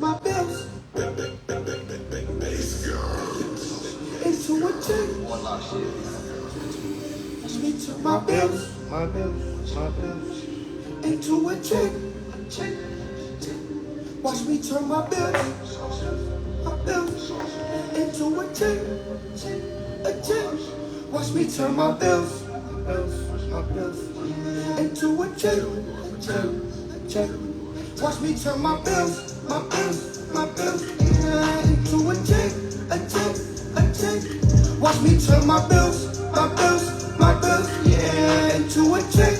My bills into a check. Watch me turn my bills into a check. Watch me turn my bills into a check. Watch me turn my bills into a check. Watch me turn my bills into a check. Watch me turn my bills, yeah, into a check.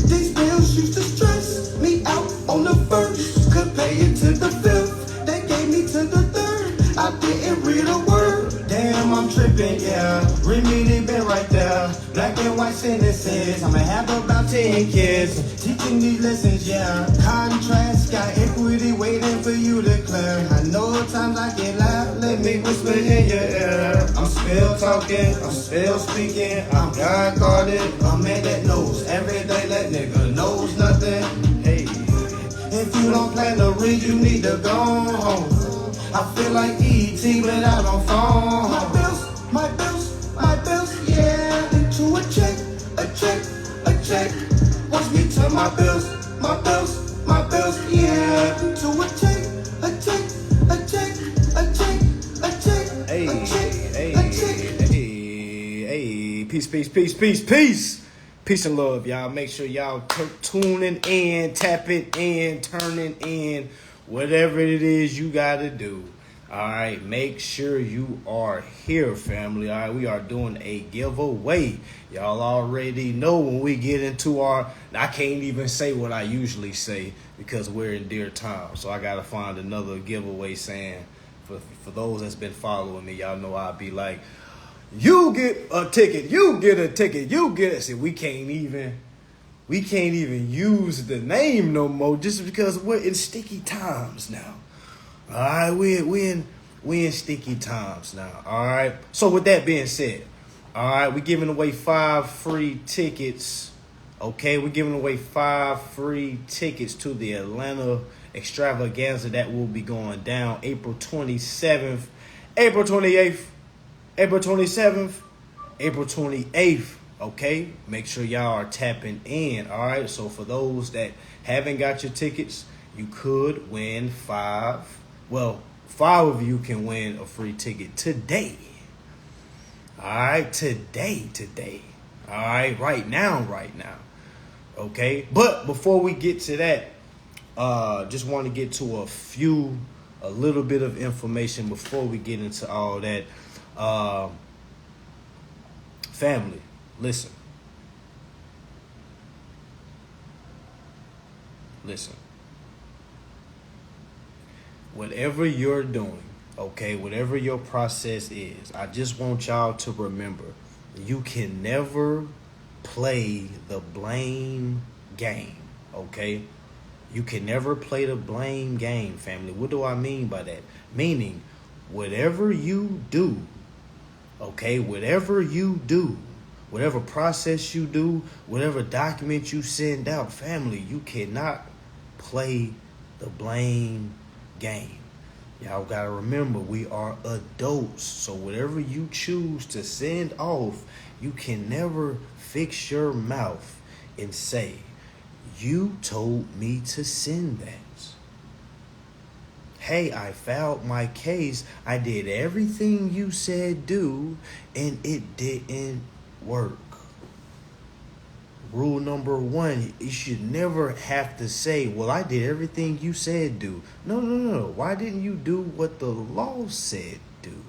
These bills used to stress me out on the first. Could pay it to the fifth, they gave me to the third. I didn't read a word. Damn, I'm tripping, yeah. Read me, they been right there. Black and white sentences. I'ma have about 10 kids teaching these lessons, yeah. Contrast, got equity waiting for you to clear. I know times I get loud, let me whisper in your ear. I'm still talking, I'm still speaking. I'm God guarded, a man that knows everything. That nigga knows nothing. Hey, if you don't plan to read, you need to go home. I feel like E.T. without a phone. My bills, yeah, into a check. Watch me turn my bills, yeah, into a check. Hey, peace and love, y'all. Make sure y'all tuning in, tapping in, turning in, whatever it is you gotta do. All right, make sure you are here, family. All right, we are doing a giveaway. Y'all already know when we get into I can't even say what I usually say because we're in dear time. So I gotta find another giveaway saying for those that's been following me. Y'all know I'll be like, you get a ticket, you get a ticket, you get it. See, we can't even use the name no more just because we're in sticky times now. All right, we in sticky times now. All right. So with that being said, all right, we're giving away 5 free tickets. Okay, we're giving away 5 free tickets to the Atlanta extravaganza that will be going down April 27th, April 28th, April 27th, April 28th. Okay, make sure y'all are tapping in. All right. So for those that haven't got your tickets, you could win 5. Well, 5 of you can win a free ticket today. All right, today. All right, right now. Okay, but before we get to that, just want to get to a little bit of information before we get into all that. Family, listen. Whatever you're doing, okay, whatever your process is, I just want y'all to remember, you can never play the blame game, okay? You can never play the blame game, family. What do I mean by that? Meaning, whatever you do, okay, whatever process you do, whatever document you send out, family, you cannot play the blame game. Y'all gotta remember, we are adults. So whatever you choose to send off, you can never fix your mouth and say, you told me to send that. Hey, I filed my case. I did everything you said do, and it didn't work. Rule number 1, you should never have to say, well, I did everything you said do. No. Why didn't you do what the law said do?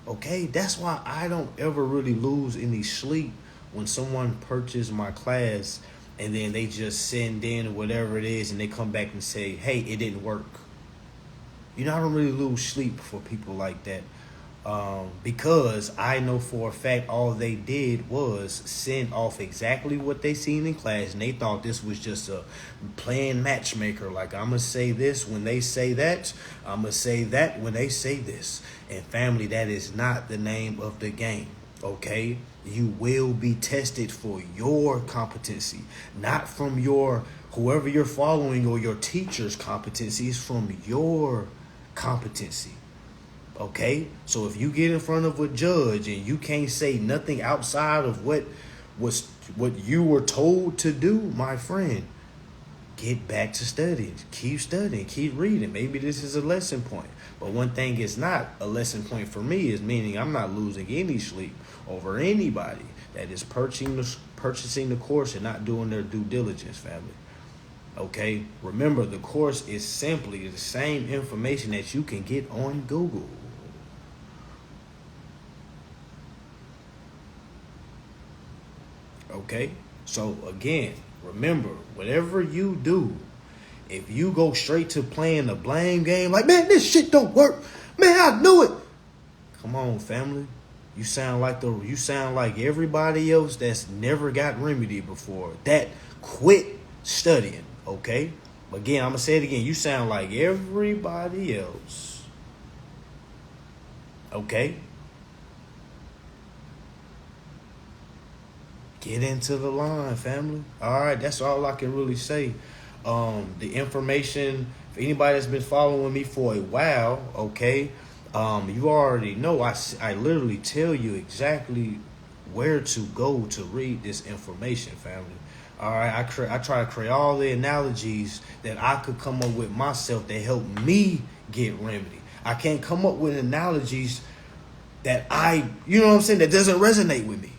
Okay, that's why I don't ever really lose any sleep when someone purchased my class and then they just send in whatever it is and they come back and say, hey, it didn't work. You know, I don't really lose sleep for people like that. Because I know for a fact all they did was send off exactly what they seen in class, and they thought this was just a playing matchmaker. Like, I'm going to say this when they say that. I'm going to say that when they say this. And family, that is not the name of the game. Okay, you will be tested for your competency, not from your whoever you're following or your teacher's competency. It's from your competency. Okay, so if you get in front of a judge and you can't say nothing outside of was what you were told to do, my friend, get back to studying, keep reading. Maybe this is a lesson point, but one thing is not a lesson point for me is meaning I'm not losing any sleep over anybody that is purchasing the course and not doing their due diligence, family. Okay, remember the course is simply the same information that you can get on Google. Okay, so again, remember, whatever you do, if you go straight to playing the blame game, like, man, this shit don't work, man, I knew it. Come on, family. You sound like everybody else that's never got remedy before. That quit studying, okay? Again, I'm gonna say it again. You sound like everybody else. Okay? Get into the line, family. All right, that's all I can really say. The information, for anybody that's been following me for a while, okay, you already know I literally tell you exactly where to go to read this information, family. All right, I try to create all the analogies that I could come up with myself that help me get remedy. I can't come up with analogies that you know what I'm saying, that doesn't resonate with me.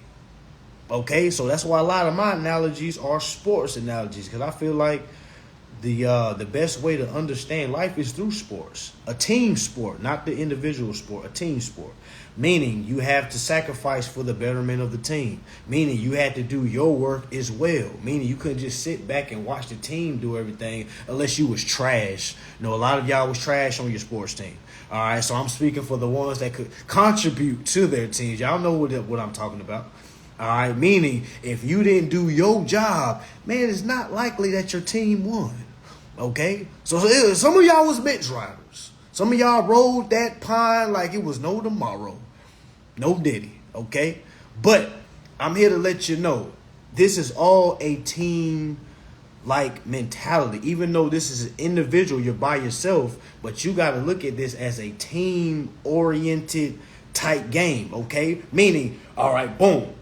Okay, so that's why a lot of my analogies are sports analogies, because I feel like the best way to understand life is through sports. A team sport, not the individual sport, a team sport. Meaning you have to sacrifice for the betterment of the team. Meaning you had to do your work as well. Meaning you couldn't just sit back and watch the team do everything unless you was trash. You know, a lot of y'all was trash on your sports team. All right, so I'm speaking for the ones that could contribute to their teams. Y'all know what I'm talking about. All right, meaning if you didn't do your job, man, it's not likely that your team won. Okay, so some of y'all was bench riders. Some of y'all rode that pine like it was no tomorrow. No diddy, okay? But I'm here to let you know, this is all a team-like mentality. Even though this is an individual, you're by yourself, but you got to look at this as a team-oriented type game, okay? Meaning, all right, boom.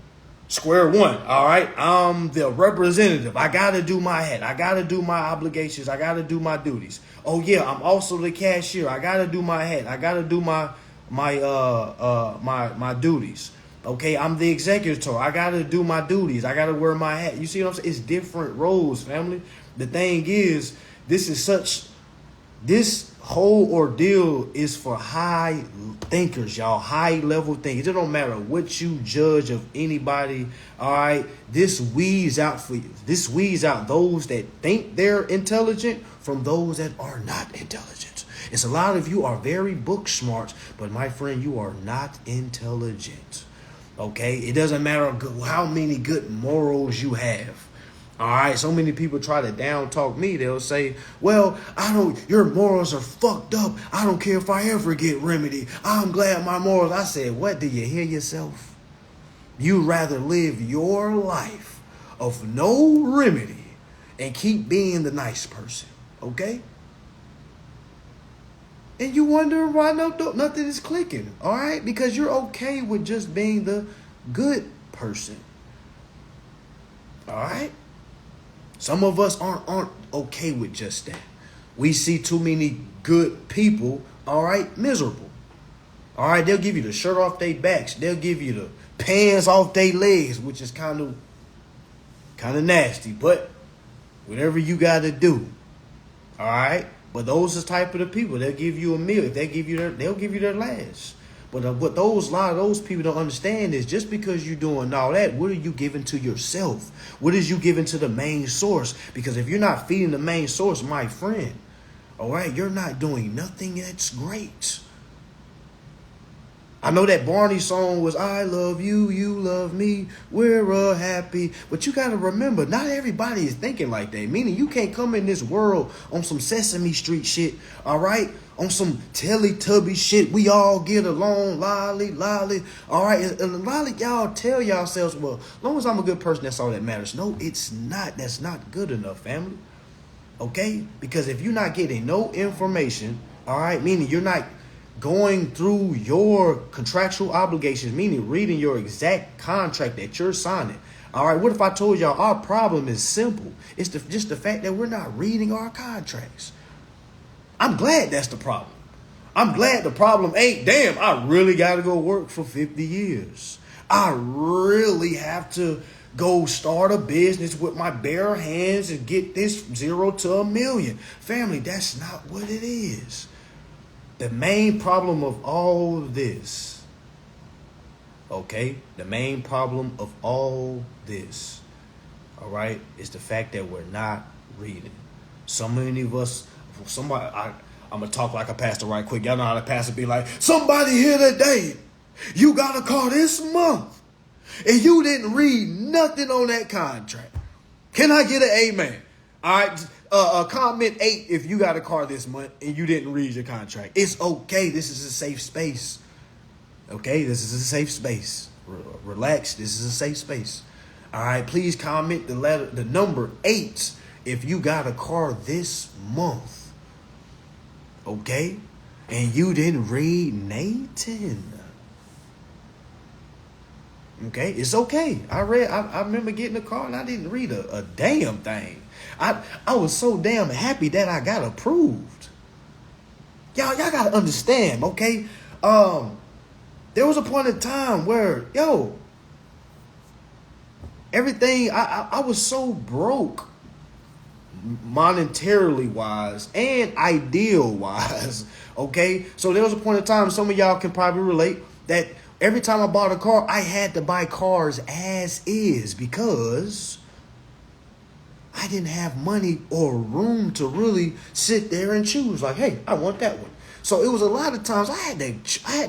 Square one, all right? I'm the representative. I got to do my head. I got to do my obligations. I got to do my duties. Oh, yeah, I'm also the cashier. I got to do my head. I got to do my duties. Okay, I'm the executor. I got to do my duties. I got to wear my hat. You see what I'm saying? It's different roles, family. The thing is, this whole ordeal is for high thinkers, y'all. High level thinkers. It don't matter what you judge of anybody. All right. This weeds out those that think they're intelligent from those that are not intelligent. It's a lot of you are very book smart, but my friend, you are not intelligent. Okay. It doesn't matter how many good morals you have. All right, so many people try to down talk me. They'll say, well, your morals are fucked up. I don't care if I ever get remedy. I'm glad my morals. I said, what, do you hear yourself? You'd rather live your life of no remedy and keep being the nice person, okay? And you wonder why nothing is clicking, all right? Because you're okay with just being the good person, all right? Some of us aren't okay with just that. We see too many good people, all right, miserable. All right, they'll give you the shirt off their backs. They'll give you the pants off their legs, which is kind of nasty. But whatever you got to do, all right. But those are the type of the people. They'll give you a meal. If they'll give you their last. But what a lot of those people don't understand is just because you're doing all that, what are you giving to yourself? What is you giving to the main source? Because if you're not feeding the main source, my friend, all right, you're not doing nothing that's great. I know that Barney song was I love you, you love me, we're happy. But you got to remember, not everybody is thinking like that. Meaning you can't come in this world on some Sesame Street shit, all right? On some Teletubby shit. We all get along, lolly, lolly, all right? And a lot of y'all tell yourselves, well, as long as I'm a good person, that's all that matters. No, it's not. That's not good enough, family. Okay? Because if you're not getting no information, all right, meaning you're not going through your contractual obligations, meaning reading your exact contract that you're signing. All right, what if I told y'all our problem is simple? It's just the fact that we're not reading our contracts. I'm glad that's the problem. I'm glad the problem ain't, damn, I really got to go work for 50 years. I really have to go start a business with my bare hands and get this 0 to $1 million. Family, that's not what it is. The main problem of all this, okay, the main problem of all this, all right, is the fact that we're not reading. So many of us, I'm going to talk like a pastor right quick. Y'all know how the pastor be like, somebody here today, you got a car this month, and you didn't read nothing on that contract. Can I get an amen? All right. Comment 8 if you got a car this month and you didn't read your contract. It's okay. This is a safe space. Okay, this is a safe space. Relax. This is a safe space. All right. Please comment the number 8 if you got a car this month. Okay, and you didn't read Nathan. Okay, it's okay. I remember getting a car and I didn't read a damn thing. I was so damn happy that I got approved. Y'all gotta understand, okay? There was a point in time where, everything, I was so broke monetarily wise and ideal wise, okay? So there was a point in time, some of y'all can probably relate, that every time I bought a car, I had to buy cars as is because I didn't have money or room to really sit there and choose. Like, hey, I want that one. So it was a lot of times I had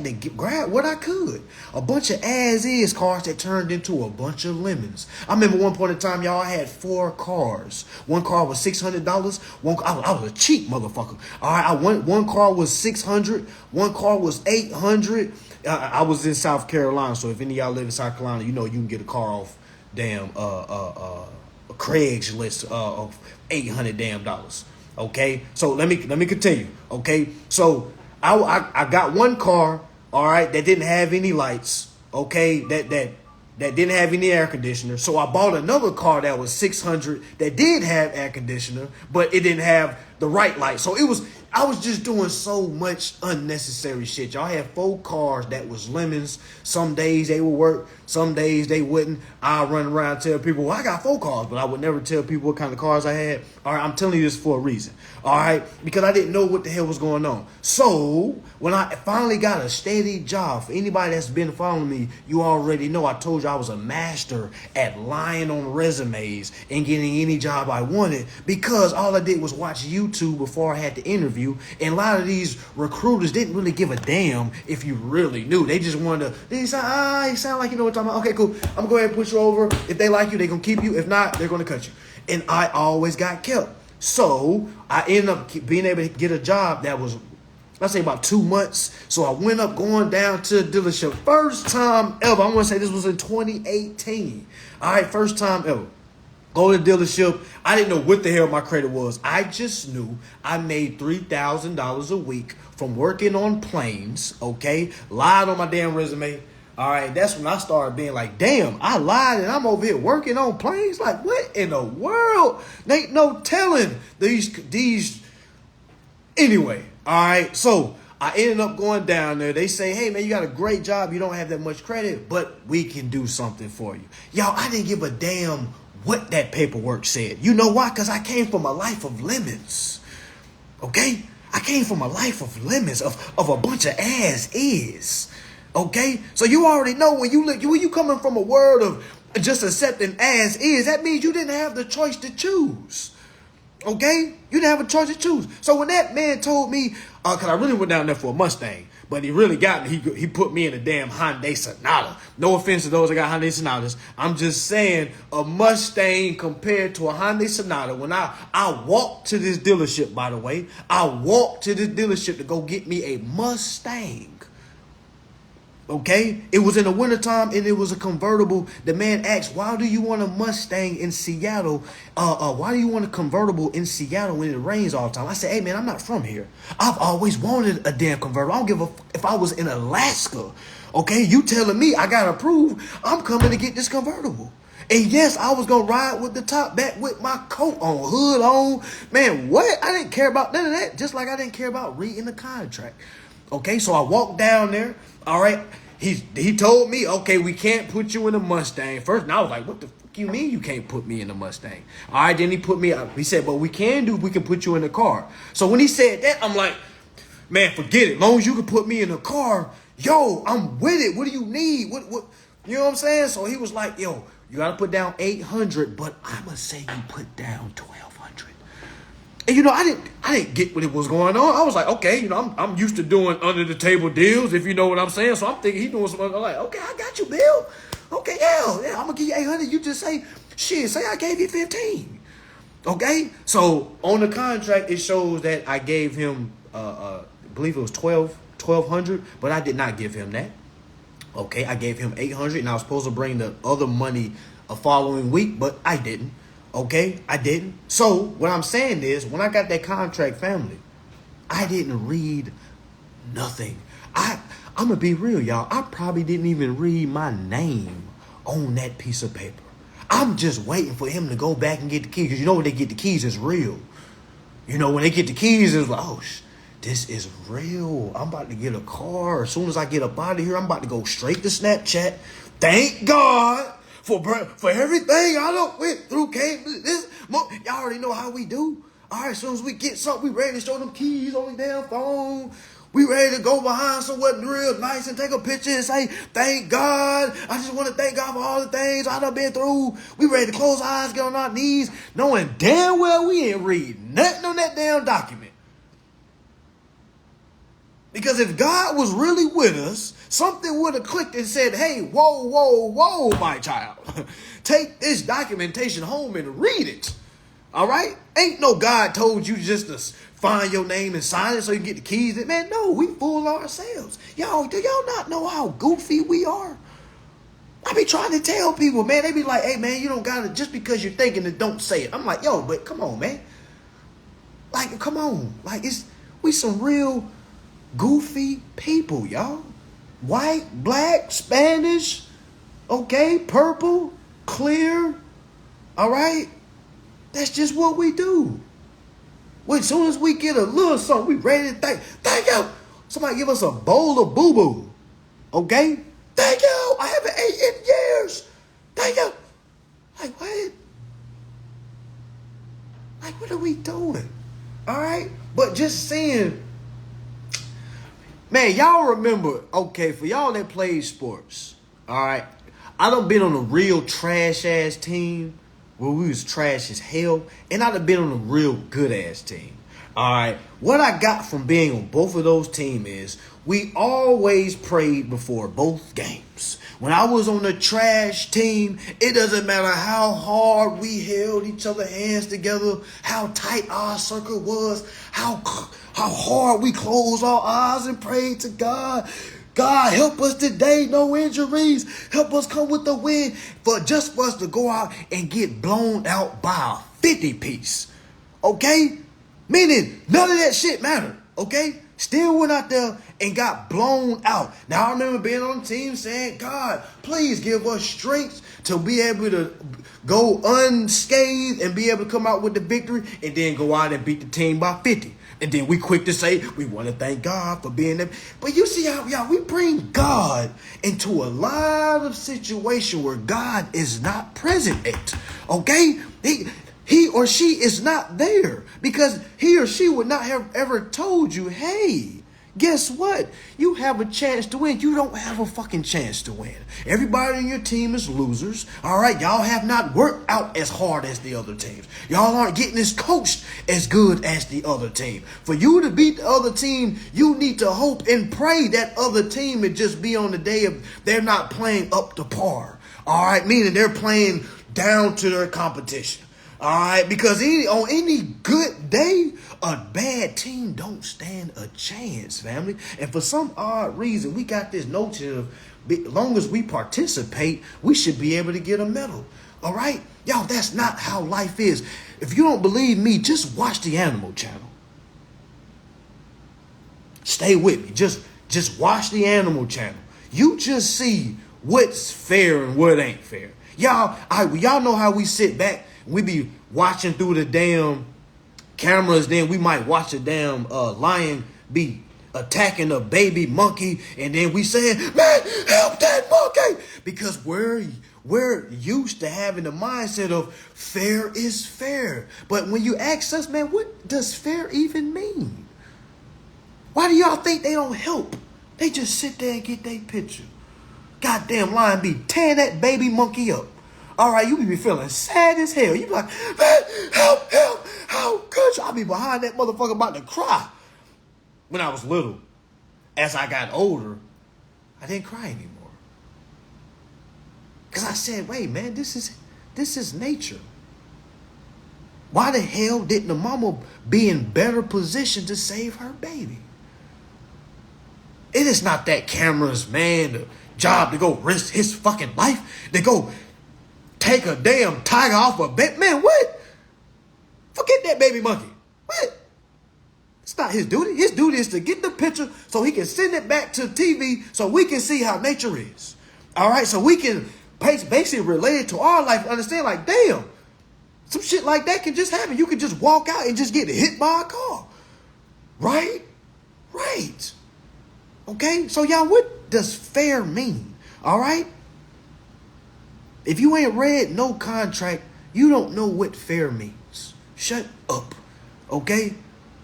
to grab what I could. A bunch of as-is cars that turned into a bunch of lemons. I remember one point in time, y'all, I had 4 cars. One car was $600. I was a cheap motherfucker. All right, one car was $600. One car was $800. I was in South Carolina, so if any of y'all live in South Carolina, you know you can get a car off damn Craigslist of $800 damn dollars. Okay, so let me continue. Okay, so I got one car, all right, that didn't have any lights. Okay, that didn't have any air conditioner. So I bought another car that was $600 that did have air conditioner, but it didn't have the right light. So I was just doing so much unnecessary shit. Y'all had 4 cars that was lemons. Some days they would work, some days they wouldn't. I'll run around and tell people, well, I got 4 cars, but I would never tell people what kind of cars I had. All right, I'm telling you this for a reason. All right, because I didn't know what the hell was going on. So when I finally got a steady job, for anybody that's been following me, you already know I told you I was a master at lying on resumes and getting any job I wanted because all I did was watch YouTube before I had to interview. And a lot of these recruiters didn't really give a damn if you really knew. They just wanted to, you sound like you know what I'm talking about. Okay, cool. I'm going to go ahead and push you over. If they like you, they're going to keep you. If not, they're going to cut you. And I always got kept. So I ended up being able to get a job that was, let's say, about 2 months. So I went up going down to the dealership. First time ever. I want to say this was in 2018. All right, first time ever. Go to the dealership. I didn't know what the hell my credit was. I just knew I made $3,000 a week from working on planes, okay? Lied on my damn resume. All right, that's when I started being like, damn, I lied and I'm over here working on planes? Like, what in the world? Ain't no telling these. Anyway, all right, so I ended up going down there. They say, hey, man, you got a great job. You don't have that much credit, but we can do something for you. Y'all, I didn't give a damn what that paperwork said. You know why? Because I came from a life of lemons. Okay? I came from a life of lemons, of a bunch of as-is. Okay? So you already know when you coming from a word of just accepting as-is, that means you didn't have the choice to choose. Okay? You didn't have a choice to choose. So when that man told me, because I really went down there for a Mustang, But he really got me. He put me in a damn Hyundai Sonata. No offense to those that got Hyundai Sonatas. I'm just saying a Mustang compared to a Hyundai Sonata. When I walked to this dealership, by the way, I walked to this dealership to go get me a Mustang. Okay, it was in the wintertime and it was a convertible. The man asked, why do you want a Mustang in Seattle? Why do you want a convertible in Seattle when it rains all the time? I said, hey man, I'm not from here. I've always wanted a damn convertible. I don't give a if I was in Alaska. Okay, you telling me I gotta prove I'm coming to get this convertible. And yes, I was gonna ride with the top back with my coat on, hood on. Man, what? I didn't care about none of that. Just like I didn't care about reading the contract. Okay, so I walked down there. All right, he told me, okay, we can't put you in a Mustang first. And I was like, what the fuck you mean you can't put me in a Mustang? All right, then he said, but we can put you in a car. So when he said that, I'm like, man, forget it. As long as you can put me in a car, yo, I'm with it. What do you need? What? You know what I'm saying? So he was like, yo, you got to put down 800, but I'm going to say you put down 1200. And you know, I didn't get what it was going on. I was like, okay, you know, I'm used to doing under the table deals, if you know what I'm saying. So I'm thinking he's doing something. I'm like, okay, I got you, Bill. Okay, yeah, I'm gonna give you 800. You just say I gave you 15. Okay, so on the contract it shows that I gave him, I believe it was 1200, but I did not give him that. Okay, I gave him 800, and I was supposed to bring the other money a following week, but I didn't. Okay, I didn't. So what I'm saying is, when I got that contract, family, I didn't read nothing. I'm gonna be real, y'all. I probably didn't even read my name on that piece of paper. I'm just waiting for him to go back and get the keys. Because you know when they get the keys, it's real. You know, when they get the keys, it's like, oh, this is real. I'm about to get a car. As soon as I get up out of here, I'm about to go straight to Snapchat. Thank God. For everything I done went through, y'all already know how we do. All right, as soon as we get something, we ready to show them keys on the damn phone. We ready to go behind somewhere real nice and take a picture and say, thank God. I just want to thank God for all the things I done been through. We ready to close our eyes, get on our knees, knowing damn well we ain't read nothing on that damn document. Because if God was really with us, something would have clicked and said, hey, whoa, my child. Take this documentation home and read it. All right? Ain't no God told you just to find your name and sign it so you can get the keys. Man, no, we fool ourselves. Y'all, do y'all not know how goofy we are? I be trying to tell people, man. They be like, hey, man, you don't got it just because you're thinking it, don't say it. I'm like, yo, but come on, man. Like, come on. Like, we some real goofy people, y'all. White, black, Spanish, okay, purple, clear, all right? That's just what we do. When as soon as we get a little something, we ready to thank you. Somebody give us a bowl of boo-boo, okay? Thank you. I haven't ate in years. Thank you. Like, what? Like, what are we doing? All right? But just saying, man, y'all remember, okay, for y'all that played sports, all right, I done been on a real trash-ass team where we was trash as hell, and I done been on a real good-ass team. All right, what I got from being on both of those teams is we always prayed before both games. When I was on the trash team, it doesn't matter how hard we held each other's hands together, how tight our circle was, how hard we closed our eyes and prayed to God. God, help us today, no injuries. Help us come with the win for us to go out and get blown out by a 50-piece. Okay? Meaning, none of that shit mattered. Okay? Still went out there and got blown out. Now, I remember being on the team saying, God, please give us strength to be able to go unscathed and be able to come out with the victory and then go out and beat the team by 50. And then we quick to say, we want to thank God for being there. But you see how, y'all, we bring God into a lot of situations where God is not present at. Okay? He or she is not there because he or she would not have ever told you, hey, guess what? You have a chance to win. You don't have a fucking chance to win. Everybody in your team is losers. All right, y'all have not worked out as hard as the other teams. Y'all aren't getting as coached as good as the other team. For you to beat the other team, you need to hope and pray that other team would just be on the day of they're not playing up to par. All right, meaning they're playing down to their competition. All right, because on any good day, a bad team don't stand a chance, family. And for some odd reason, we got this notion of as long as we participate, we should be able to get a medal. All right, y'all, that's not how life is. If you don't believe me, just watch the Animal Channel. Stay with me. Just watch the Animal Channel. You just see what's fair and what ain't fair. Y'all know how we sit back. We be watching through the damn cameras, then we might watch a damn lion be attacking a baby monkey, and then we saying, man, help that monkey, because we're used to having the mindset of fair is fair. But when you ask us, man, what does fair even mean? Why do y'all think they don't help? They just sit there and get their picture. Goddamn lion be tearing that baby monkey up. All right, you be feeling sad as hell. You be like, man, help, how could you? I be behind that motherfucker about to cry. When I was little, as I got older, I didn't cry anymore. Because I said, wait, man, this is nature. Why the hell didn't the mama be in better position to save her baby? It is not that camera's, man, the job to go risk his fucking life, to go take a damn tiger off a bed. Man, what? Forget that baby monkey. What? It's not his duty. His duty is to get the picture so he can send it back to TV so we can see how nature is. All right? So we can basically relate it to our life and understand, like, damn, some shit like that can just happen. You can just walk out and just get hit by a car. Right? Right. Okay? So, y'all, what does fair mean? All right? If you ain't read no contract, you don't know what fair means. Shut up. Okay?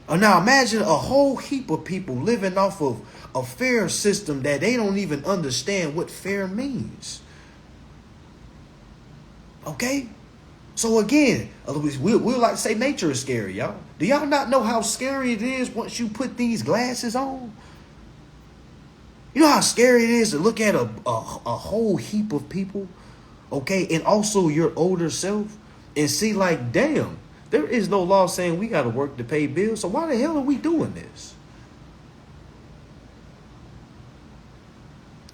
Now imagine a whole heap of people living off of a fair system that they don't even understand what fair means. Okay? So again, we like to say nature is scary, y'all. Do y'all not know how scary it is once you put these glasses on? You know how scary it is to look at a whole heap of people, okay, and also your older self, and see like, damn, there is no law saying we got to work to pay bills, so why the hell are we doing this?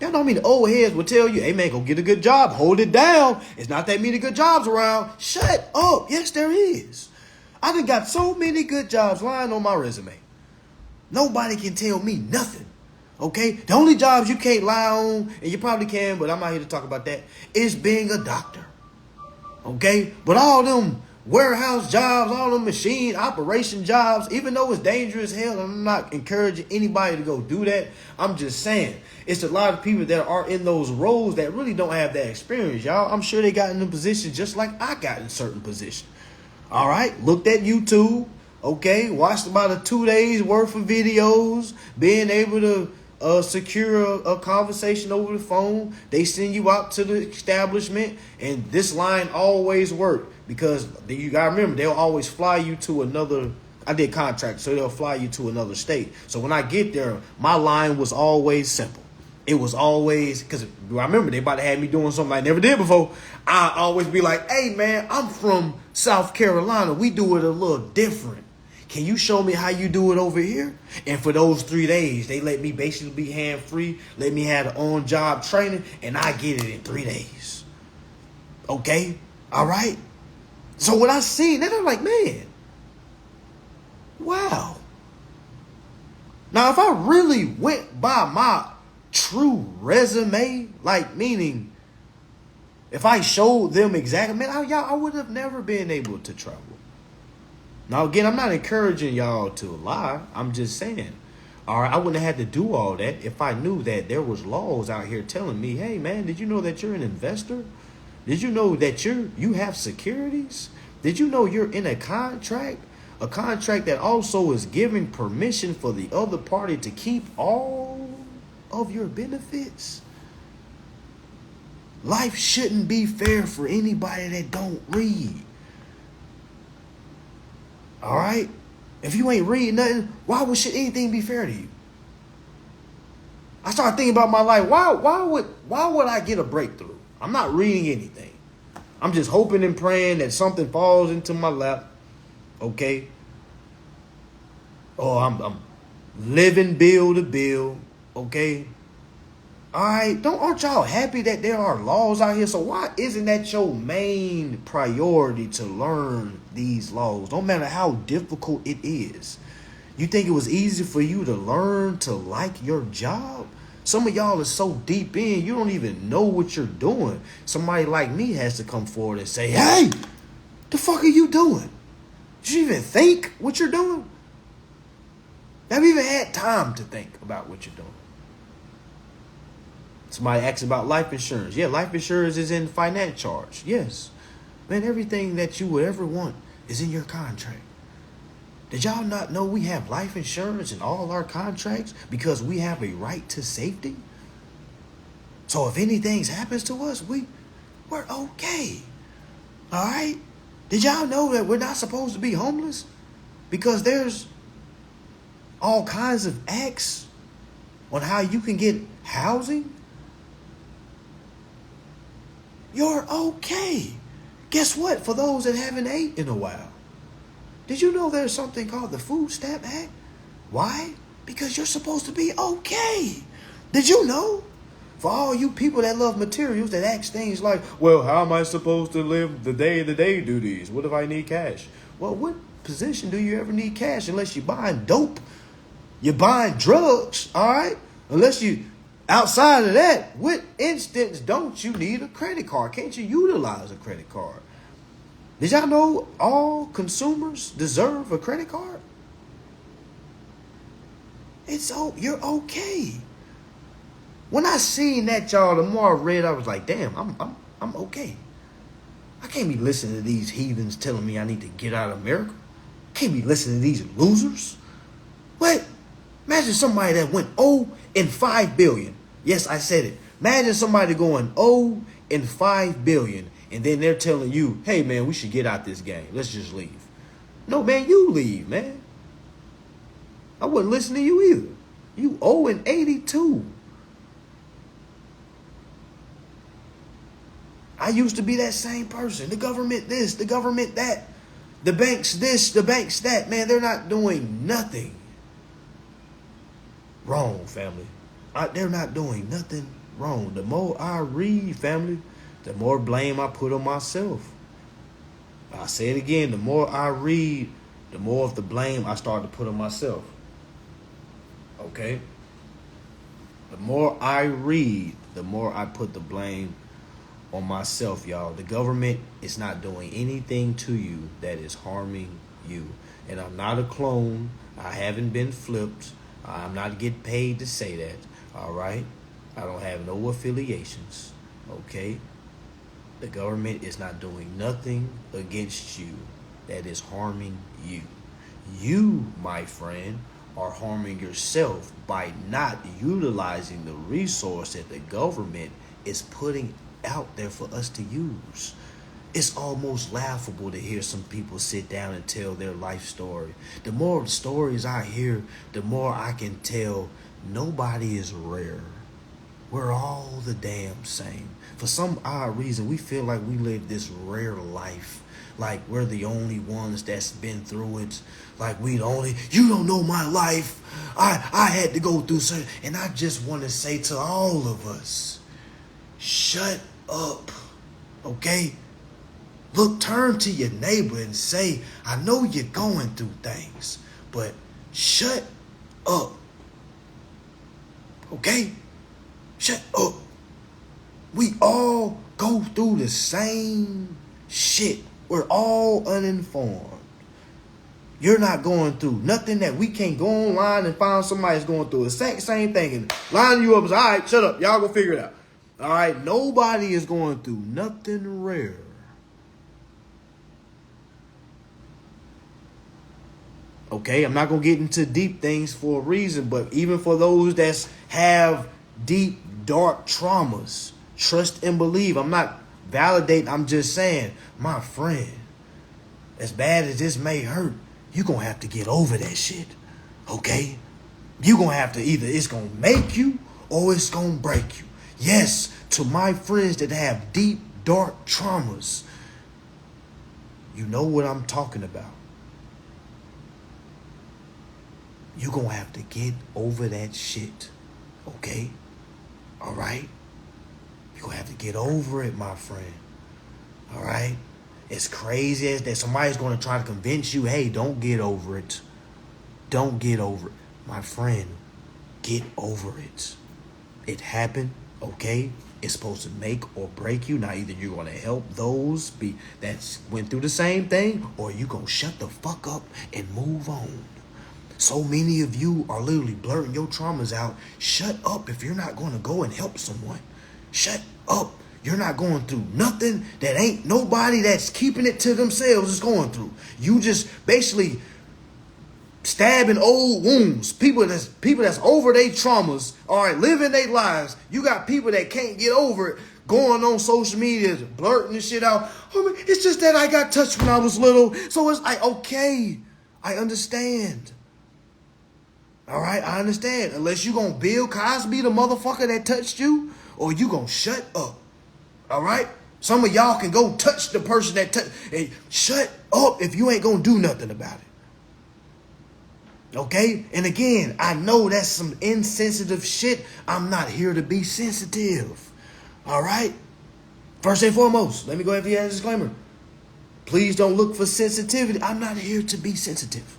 Y'all know, I mean, the old heads will tell you, hey man, go get a good job, hold it down. It's not that many good jobs around. Shut up. Yes, there is. I done got so many good jobs lying on my resume. Nobody can tell me nothing. Okay? The only jobs you can't lie on, and you probably can, but I'm not here to talk about that, is being a doctor. Okay? But all them warehouse jobs, all them machine operation jobs, even though it's dangerous as hell, I'm not encouraging anybody to go do that. I'm just saying, it's a lot of people that are in those roles that really don't have that experience, y'all. I'm sure they got in a position just like I got in certain positions. All right? Looked at YouTube. Okay? Watched about a 2 days worth of videos. Being able to secure a conversation over the phone. They send you out to the establishment, and this line always worked because you gotta remember, they'll always fly you to another. I did contract, so they'll fly you to another state. So when I get there, my line was always simple. It was always, because I remember they about to have me doing something I never did before. I always be like, hey man, I'm from South Carolina. We do it a little different. Can you show me how you do it over here? And for those 3 days, they let me basically be hand-free, let me have the on-job training, and I get it in 3 days. Okay? All right? So when I seen that, I'm like, man, wow. Now, if I really went by my true resume, like meaning if I showed them exactly, man, I would have never been able to travel. Now, again, I'm not encouraging y'all to lie. I'm just saying, all right, I wouldn't have had to do all that if I knew that there was laws out here telling me, hey, man, did you know that you're an investor? Did you know that you have securities? Did you know you're in a contract? A contract that also is giving permission for the other party to keep all of your benefits. Life shouldn't be fair for anybody that don't read. All right? If you ain't reading nothing, should anything be fair to you? I started thinking about my life. Why would I get a breakthrough? I'm not reading anything. I'm just hoping and praying that something falls into my lap. Okay? Oh, I'm living bill to bill. Okay? All right, aren't y'all happy that there are laws out here? So why isn't that your main priority to learn these laws? No matter how difficult it is. You think it was easy for you to learn to like your job? Some of y'all are so deep in, you don't even know what you're doing. Somebody like me has to come forward and say, hey, the fuck are you doing? Did you even think what you're doing? Have you even had time to think about what you're doing? Somebody asks about life insurance. Yeah, life insurance is in finance charge. Yes. Man, everything that you would ever want is in your contract. Did y'all not know we have life insurance in all our contracts because we have a right to safety? So if anything happens to us, we're okay. All right? Did y'all know that we're not supposed to be homeless? Because there's all kinds of acts on how you can get housing. You're okay. Guess what? For those that haven't ate in a while. Did you know there's something called the Food Stamp Act? Why? Because you're supposed to be okay. Did you know? For all you people that love materials that ask things like, well, how am I supposed to live the day-to-day duties? What if I need cash? Well, what position do you ever need cash unless you're buying dope? You're buying drugs, all right? Unless you, outside of that, what instance don't you need a credit card? Can't you utilize a credit card? Did y'all know all consumers deserve a credit card? You're okay. When I seen that, y'all, the more I read, I was like, damn, I'm okay. I can't be listening to these heathens telling me I need to get out of America. I can't be listening to these losers. What? Imagine somebody that went 0 and 5 billion. Yes, I said it. Imagine somebody going 0 and 5 billion, and then they're telling you, hey, man, we should get out this game. Let's just leave. No, man, you leave, man. I wouldn't listen to you either. You 0 and 82. I used to be that same person. The government this, the government that. The banks this, the banks that. Man, they're not doing nothing wrong, family. They're not doing nothing wrong. The more I read, family, the more blame I put on myself. I'll say it again. The more I read, the more of the blame I start to put on myself. Okay? The more I read, the more I put the blame on myself, y'all. The government is not doing anything to you that is harming you. And I'm not a clone. I haven't been flipped. I'm not getting paid to say that. All right? I don't have no affiliations. Okay? The government is not doing nothing against you that is harming you. You, my friend, are harming yourself by not utilizing the resource that the government is putting out there for us to use. It's almost laughable to hear some people sit down and tell their life story. The more stories I hear, the more I can tell nobody is rare. We're all the damn same. For some odd reason, we feel like we live this rare life. Like we're the only ones that's been through it. Like you don't know my life. I had to go through certain. And I just want to say to all of us, shut up, okay? Look, turn to your neighbor and say, I know you're going through things, but shut up, okay? Shut up. We all go through the same shit. We're all uninformed. You're not going through nothing that we can't go online and find somebody's going through the same thing and line you up and say, all right, shut up. Y'all go figure it out. All right, nobody is going through nothing rare. Okay, I'm not gonna get into deep things for a reason, but even for those that have deep, dark traumas, trust and believe. I'm not validating, I'm just saying, my friend, as bad as this may hurt, you're gonna have to get over that shit. Okay? You're gonna have to either it's gonna make you or it's gonna break you. Yes, to my friends that have deep, dark traumas, you know what I'm talking about. You're going to have to get over that shit. Okay? All right? You're going to have to get over it, my friend. All right? As crazy as that, somebody's going to try to convince you, hey, don't get over it. Don't get over it. My friend, get over it. It happened, okay? It's supposed to make or break you. Now, either you're going to help those that went through the same thing, or you're going to shut the fuck up and move on. So many of you are literally blurting your traumas out. Shut up if you're not going to go and help someone. Shut up. You're not going through nothing that ain't nobody that's keeping it to themselves is going through. You just basically stabbing old wounds. People that's over their traumas, all right, living their lives. You got people that can't get over it, going on social media, blurting this shit out. Oh, man, it's just that I got touched when I was little. So it's like, okay, I understand. All right, I understand. Unless you gonna Bill Cosby the motherfucker that touched you, or you gonna shut up. All right? Some of y'all can go touch the person that touched. Hey, shut up if you ain't gonna do nothing about it. Okay? And again, I know that's some insensitive shit. I'm not here to be sensitive. All right? First and foremost, let me go ahead and have a disclaimer. Please don't look for sensitivity. I'm not here to be sensitive.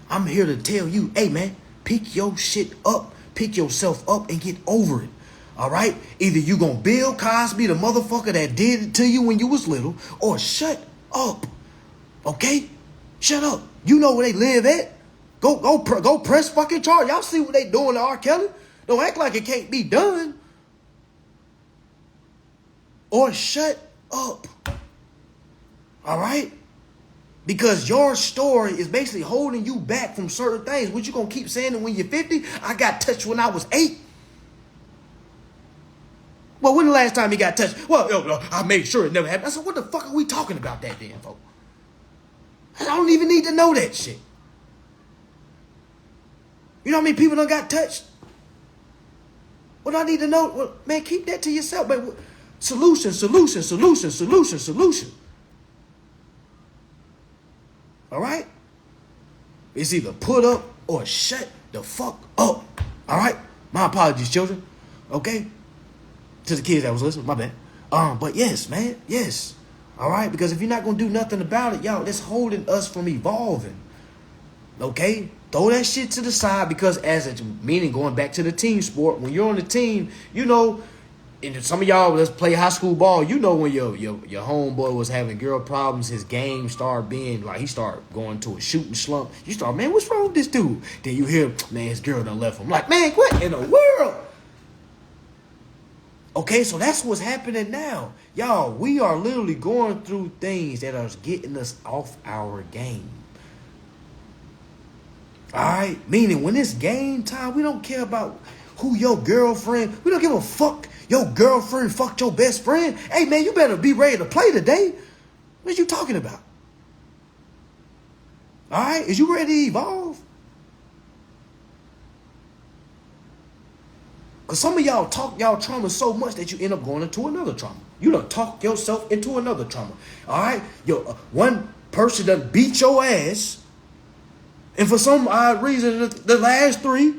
I'm here to tell you, hey man, pick your shit up, pick yourself up and get over it. All right? Either you gonna Bill Cosby the motherfucker that did it to you when you was little, or shut up. Okay? Shut up. You know where they live at. Go press fucking charge. Y'all see what they doing to R. Kelly? Don't act like it can't be done. Or shut up. All right? Because your story is basically holding you back from certain things. What you gonna keep saying that when you're 50? I got touched when I was 8. Well, when the last time you got touched? Well, I made sure it never happened. I said, what the fuck are we talking about that then, folks? I don't even need to know that shit. You know how many people done got touched? What do I need to know? Well, man, keep that to yourself. But solution. All right? It's either put up or shut the fuck up. All right? My apologies, children. Okay? To the kids that was listening, my bad. But yes, man, yes. All right? Because if you're not going to do nothing about it, y'all, that's holding us from evolving. Okay? Throw that shit to the side because meaning going back to the team sport, when you're on the team, you know, and some of y'all let's play high school ball. You know when your homeboy was having girl problems, his game started being like he started going to a shooting slump. You start, man, what's wrong with this dude? Then you hear, man, his girl done left him. Like, man, what in the world? Okay, so that's what's happening now. Y'all, we are literally going through things that are getting us off our game. All right? Meaning when it's game time, we don't care about who your girlfriend, we don't give a fuck. Your girlfriend fucked your best friend. Hey, man, you better be ready to play today. What are you talking about? All right? Is you ready to evolve? Because some of y'all talk y'all trauma so much that you end up going into another trauma. You done talk yourself into another trauma. All right? One person done beat your ass. And for some odd reason, the last 3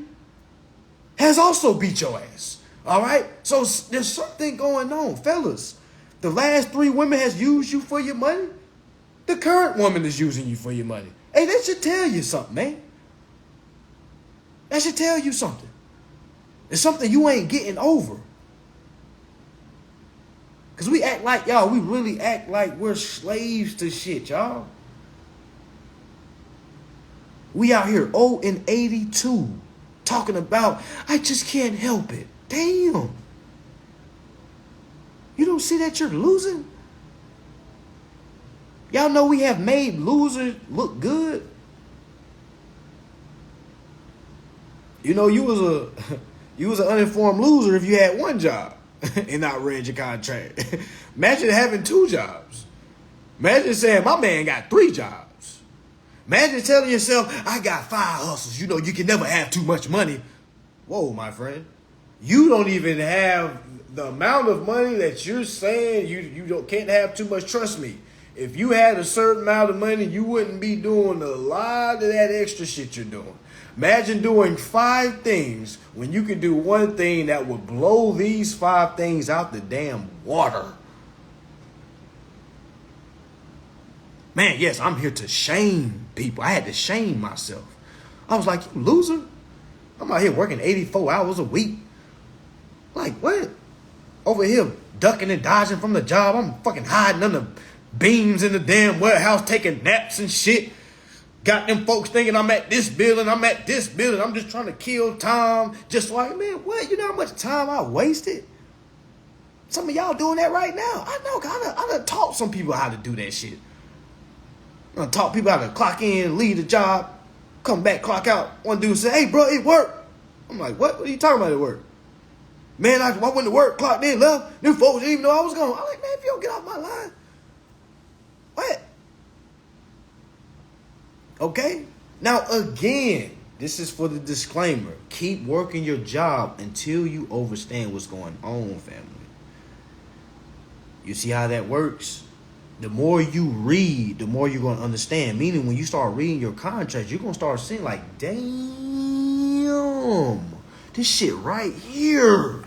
has also beat your ass. All right? So there's something going on. Fellas, the last 3 women has used you for your money. The current woman is using you for your money. Hey, that should tell you something, man. That should tell you something. It's something you ain't getting over. Because we act like, y'all, we really act like we're slaves to shit, y'all. We out here 0-82 talking about, I just can't help it. Damn. You don't see that you're losing? Y'all know we have made losers look good. You know, you was a you was an uninformed loser if you had one job and not read your contract. Imagine having two jobs. Imagine saying my man got three jobs. Imagine telling yourself, I got 5 hustles. You know, you can never have too much money. Whoa, my friend. You don't even have the amount of money that you're saying can't have too much. Trust me. If you had a certain amount of money, you wouldn't be doing a lot of that extra shit you're doing. Imagine doing 5 things when you could do one thing that would blow these 5 things out the damn water. Man, yes, I'm here to shame people. I had to shame myself. I was like, you loser. I'm out here working 84 hours a week. Like, what? Over here ducking and dodging from the job. I'm fucking hiding under beams in the damn warehouse, taking naps and shit. Got them folks thinking I'm at this building, I'm at this building. I'm just trying to kill time. Just like, man, what? You know how much time I wasted? Some of y'all doing that right now. I know, I done taught some people how to do that shit. I done taught people how to clock in, leave the job, come back, clock out. One dude said, hey, bro, it worked. I'm like, what? What are you talking about it worked? Man, I went to work, clocked in, left. Them folks didn't even know I was gone. I'm like, man, if you don't get off my line. What? Okay? Now, again, this is for the disclaimer. Keep working your job until you understand what's going on, family. You see how that works? The more you read, the more you're going to understand. Meaning, when you start reading your contract, you're going to start seeing like, damn, this shit right here.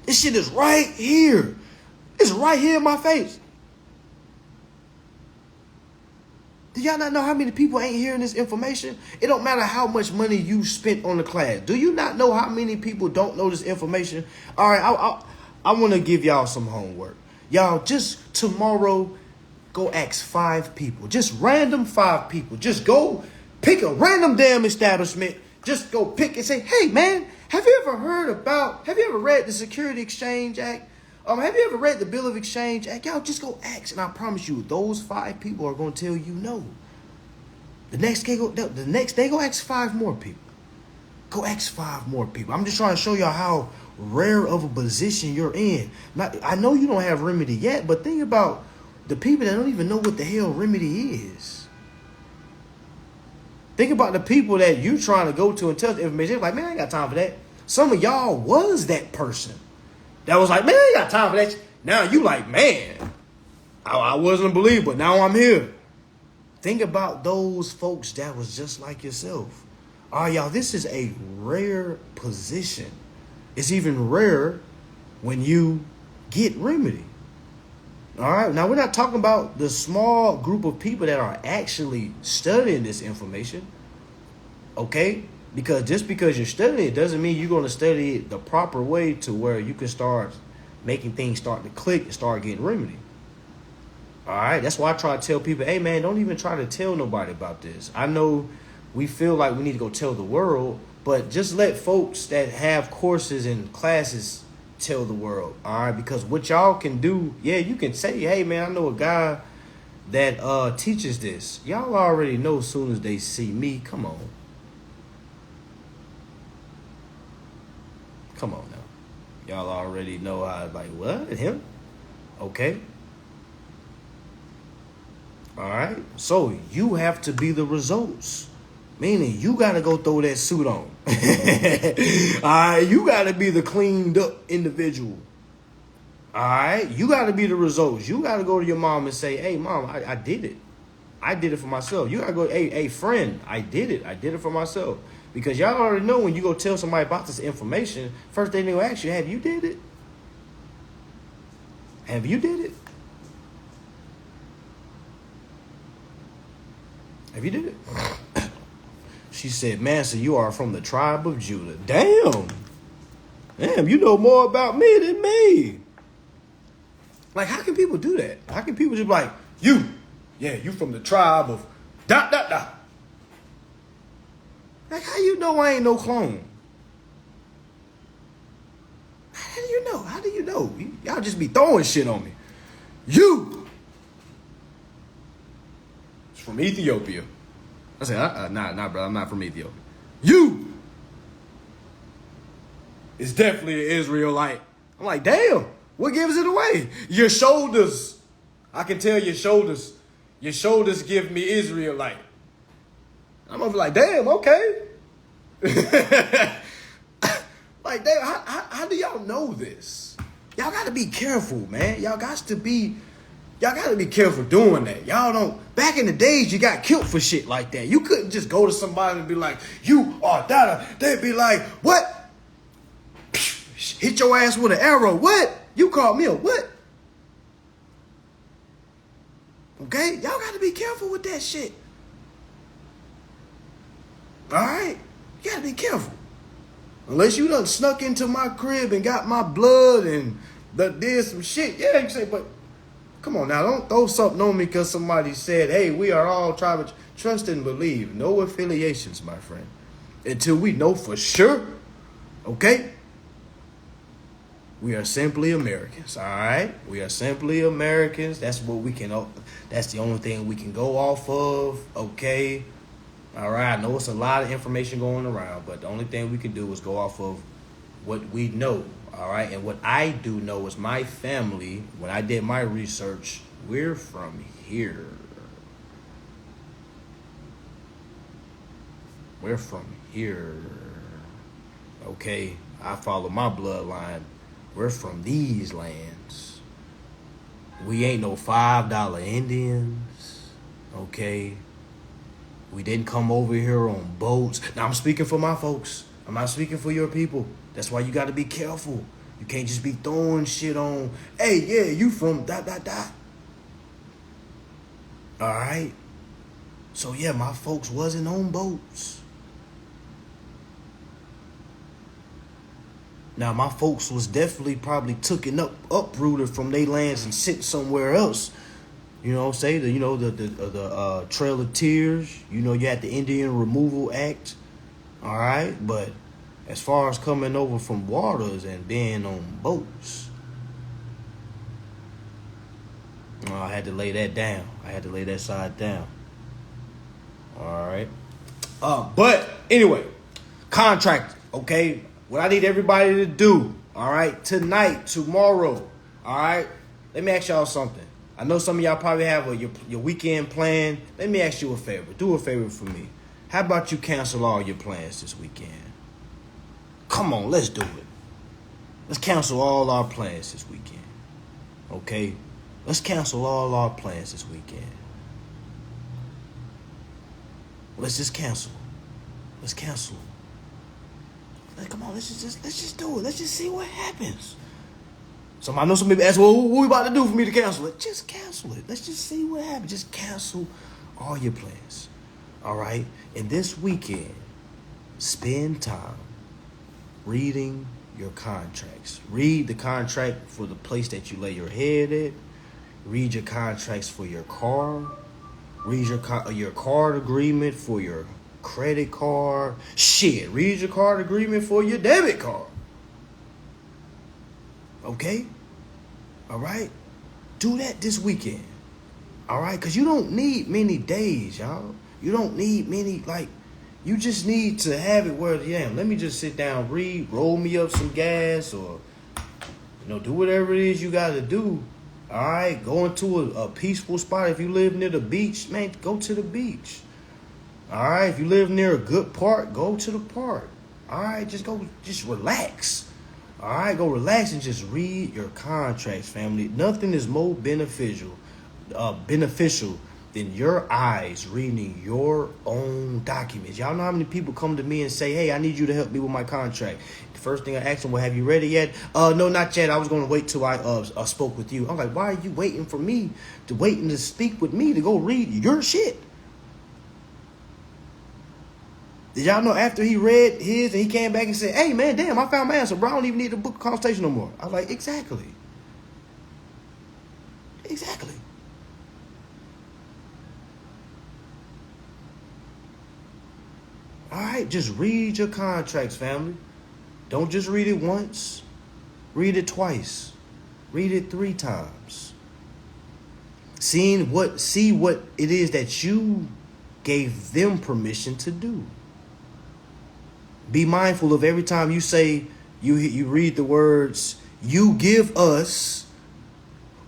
This shit is right here. It's right here in my face. Do y'all not know how many people ain't hearing this information? It don't matter how much money you spent on the class. Do you not know how many people don't know this information? All right, I want to give y'all some homework. Y'all, just tomorrow, go ask 5 people. Just random 5 people. Just go pick a random damn establishment. Just go pick and say, hey, man, have you ever read the Security Exchange Act? Have you ever read the Bill of Exchange Act? Y'all just go ask, and I promise you, those 5 people are going to tell you no. The next day, go ask 5 more people. Go ask 5 more people. I'm just trying to show y'all how rare of a position you're in. I know you don't have remedy yet, but think about the people that don't even know what the hell remedy is. Think about the people that you trying to go to and tell the information. They're like, man, I ain't got time for that. Some of y'all was that person that was like, man, I ain't got time for that. Now you like, man, I wasn't a believer, but now I'm here. Think about those folks that was just like yourself. All right, y'all, this is a rare position. It's even rarer when you get remedy. All right, now we're not talking about the small group of people that are actually studying this information, okay? Because just because you're studying it doesn't mean you're going to study it the proper way to where you can start making things start to click and start getting remedy. All right, that's why I try to tell people, hey, man, don't even try to tell nobody about this. I know we feel like we need to go tell the world, but just let folks that have courses and classes tell the world, all right? Because what y'all can do, yeah, you can say, hey, man, I know a guy that teaches this. Y'all already know as soon as they see me. Come on. Come on now. Y'all already know how, like, what? Him? Okay. All right. So you have to be the results. Meaning you got to go throw that suit on. All right. You got to be the cleaned up individual. All right. You got to be the results. You got to go to your mom and say, hey, mom, I did it. I did it for myself. You got to go, hey, friend, I did it. I did it for myself. Because y'all already know when you go tell somebody about this information, first thing they'll ask you, have you did it? Have you did it? Have you did it? She said, mansa, you are from the tribe of Judah. Damn, you know more about me than me. Like, how can people do that? How can people just be like, you from the tribe of ... Like, how you know I ain't no clone? How do you know? How do you know? Y'all just be throwing shit on me. You! It's from Ethiopia. I said, nah, brother, I'm not from Ethiopia. You is definitely an Israelite. I'm like, damn, what gives it away? Your shoulders. I can tell your shoulders. Your shoulders give me Israelite. I'm gonna be like, damn, okay. Like, damn, how do y'all know this? Y'all gotta be careful, man. Y'all got to be careful doing that. Y'all don't. Back in the days, you got killed for shit like that. You couldn't just go to somebody and be like, you are that. They'd be like, what? Hit your ass with an arrow. What? You called me a what? Okay? Y'all got to be careful with that shit. All right? You got to be careful. Unless you done snuck into my crib and got my blood and did some shit. Yeah, you say, but come on now. Don't throw something on me because somebody said, hey, we are all tribal. Trust and believe. No affiliations, my friend. Until we know for sure. Okay? We are simply Americans, all right? We are simply Americans. That's what we can. That's the only thing we can go off of, okay? All right, I know it's a lot of information going around, but the only thing we can do is go off of what we know, all right? And what I do know is my family, when I did my research, we're from here. We're from here, okay? I follow my bloodline. We're from these lands. We ain't no $5 Indians, okay? We didn't come over here on boats. Now, I'm speaking for my folks. I'm not speaking for your people. That's why you got to be careful. You can't just be throwing shit on, hey, yeah, you from ... All right? So, yeah, my folks wasn't on boats. Now, my folks was definitely probably uprooted from their lands and sent somewhere else. You know, say the Trail of Tears. You know, you had the Indian Removal Act. All right, but as far as coming over from waters and being on boats, I had to lay that down. I had to lay that side down. All right. But anyway, contract. Okay. What I need everybody to do, all right, tonight, tomorrow, all right, let me ask y'all something. I know some of y'all probably have your weekend plan. Let me ask you a favor. Do a favor for me. How about you cancel all your plans this weekend? Come on, let's do it. Let's cancel all our plans this weekend, okay? Let's cancel all our plans this weekend. Let's just cancel. Let's cancel. Come on, let's just do it. Let's just see what happens. I know some people ask, well, what we about to do for me to cancel it? Just cancel it. Let's just see what happens. Just cancel all your plans. All right? And this weekend, spend time reading your contracts. Read the contract for the place that you lay your head at. Read your contracts for your car. Read your card agreement for your credit card. Shit, read your card agreement for your debit card. Okay? All right? Do that this weekend. All right? Because you don't need many days, y'all. You don't need many, you just need to have it where, let me just sit down, read, roll me up some gas, or, do whatever it is you got to do. All right? Go into a peaceful spot. If you live near the beach, man, go to the beach. All right? If you live near a good park, go to the park. All right? Just relax. All right? Go relax and just read your contracts, family. Nothing is more beneficial than your eyes reading your own documents. Y'all know how many people come to me and say, hey, I need you to help me with my contract. The first thing I ask them, well, have you read it yet? No, not yet. I was going to wait till I spoke with you. I'm like, why are you waiting for me to speak with me to go read your shit? Did y'all know after he read his and he came back and said, hey, man, damn, I found my answer, bro. I don't even need to book a consultation no more. I was like, exactly. Exactly. All right, just read your contracts, family. Don't just read it once. Read it twice. Read it 3 times. See what it is that you gave them permission to do. Be mindful of every time you say, you read the words, you give us,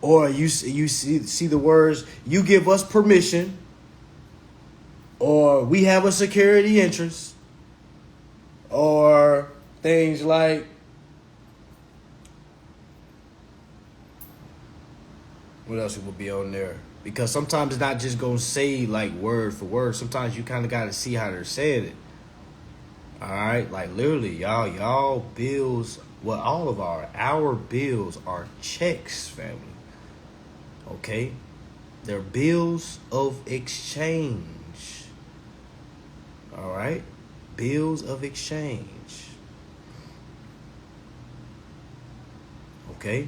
or you see the words, you give us permission, or we have a security interest, or things like, what else will be on there? Because sometimes it's not just gonna say like word for word. Sometimes you kind of gotta see how they're saying it. All right, like literally, y'all bills. Well, all of our bills are checks, family. Okay, they're bills of exchange. All right, bills of exchange. Okay,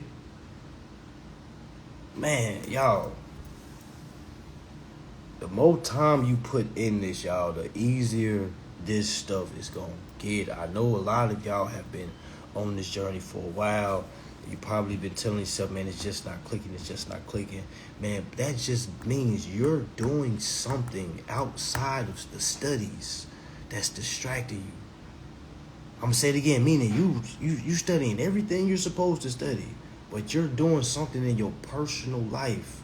man, y'all. The more time you put in this, y'all, the easier this stuff is gonna get. I know a lot of y'all have been on this journey for a while. You probably been telling yourself, man, it's just not clicking, it's just not clicking. Man, that just means you're doing something outside of the studies that's distracting you. I'm gonna say it again, meaning you studying everything you're supposed to study, but you're doing something in your personal life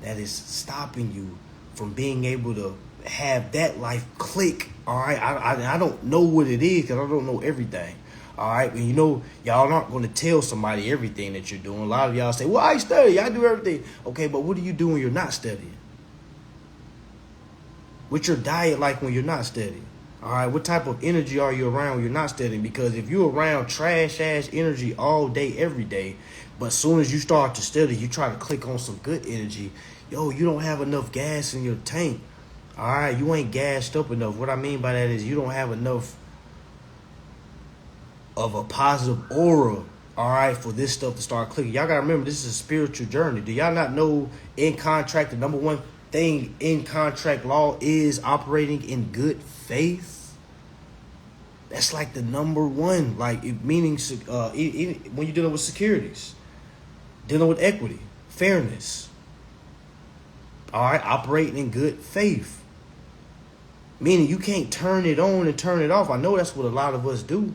that is stopping you from being able to have that life click. All right, I don't know what it is because I don't know everything. All right, and y'all aren't going to tell somebody everything that you're doing. A lot of y'all say, well, I study, I do everything. Okay, but what do you do when you're not studying? What's your diet like when you're not studying? All right, what type of energy are you around when you're not studying? Because if you're around trash-ass energy all day, every day, but as soon as you start to study, you try to click on some good energy, you don't have enough gas in your tank. All right, you ain't gassed up enough. What I mean by that is you don't have enough of a positive aura, all right, for this stuff to start clicking. Y'all gotta remember, this is a spiritual journey. Do y'all not know in contract, the number one thing in contract law is operating in good faith? That's like the number one, like meaning when you're dealing with securities, dealing with equity, fairness. All right, operating in good faith. Meaning you can't turn it on and turn it off. I know that's what a lot of us do.